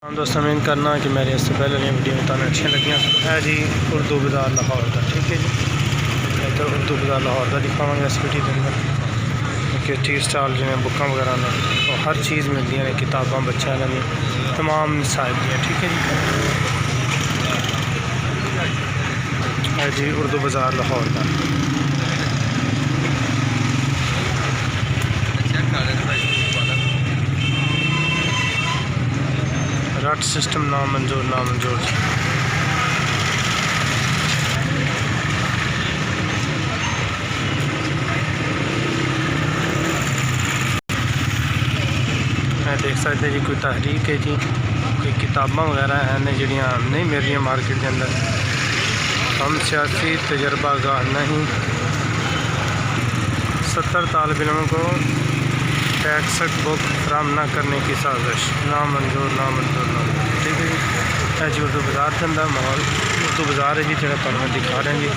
हम दोस्तों उम्मीद करना कि मेरे इससे पहले नई वीडियो बताने अच्छी लगी है जी। उर्दू बाज़ार लाहौर का, ठीक है जी। तो उर्दू बाज़ार लाहौर का दिखावे इस वीडियो के अंदर कि टी स्टाल जिन्हें बुक वगैरह ने और हर चीज़ मिलती है, किताबा बच्चों की तमाम साइज दी, ठीक है जी। उर्दू बाज़ार लाहौर का रट सिस्टम नामंजूर देख सकते जी। कोई तहरीक है जी, कोई किताबा वगैरह हैं जड़ियाँ नहीं मिल रही मार्केट के अंदर। हम सियासी तजर्बा गाह नहीं, 70 तालिब इल्मों को टेक्स्ट बुक फराम न करने की साजिश, नामंजूर, ठीक है जी। उर्दू बाज़ार के अंदर माहौल उर्दू बाज़ार है जी, जो तुम दिखा रहे हैं जी।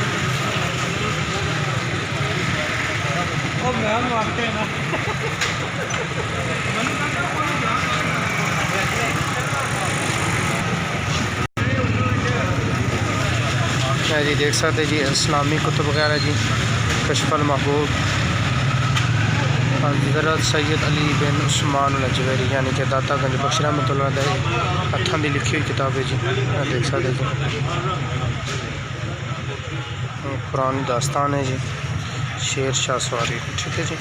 जी देख सकते जी, इस्लामी कुतुब वगैरह जी। कशफल महबूब हज़रत सैयद अली बिन उस्मान अल-अजवरी यानी कि दातागंज बख्श रहमतुल्लाह अलैह हथों की लिखी हुई किताब है जी। देख सकते जी, पुरानी दास्तान है जी, शेर शाह सवारी, ठीक है जी।